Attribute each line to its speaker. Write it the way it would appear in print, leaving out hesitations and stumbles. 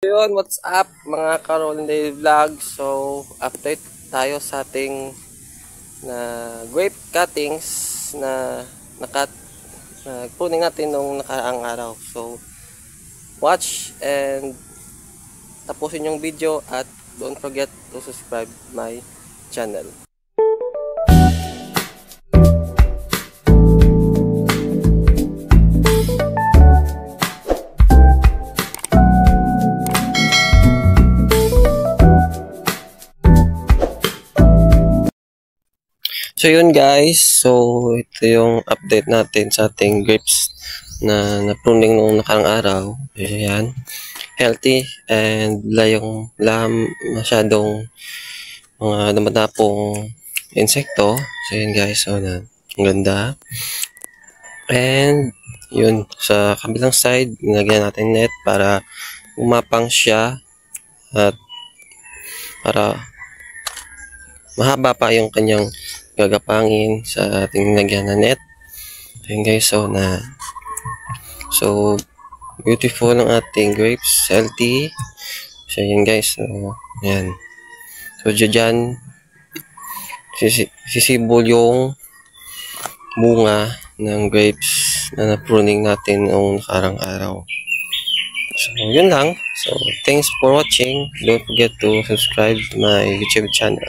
Speaker 1: Yun, what's up mga Carolyn Day Vlog. So, update tayo sa ating na grape cuttings na pruning natin nung nakaraang araw. So, watch and tapusin yung video at don't forget to subscribe my channel. So yun guys, so ito yung update natin sa ating grapes na pruning nung nakarang araw. Ayan, healthy and wala masyadong mga dumadapong insekto. So yun guys, so ang ganda. And yun, sa kabilang side, nilagyan natin net para umapang siya at para mahaba pa yung kanyang gagapangin sa ating lagyan na net. Ayan guys, so beautiful ang ating grapes, healthy. So ayan guys, so ayan. So dyan sisibol yung bunga ng grapes na pruning natin noong nakarang araw. So yun lang. So thanks for watching. Don't forget to subscribe to my YouTube channel.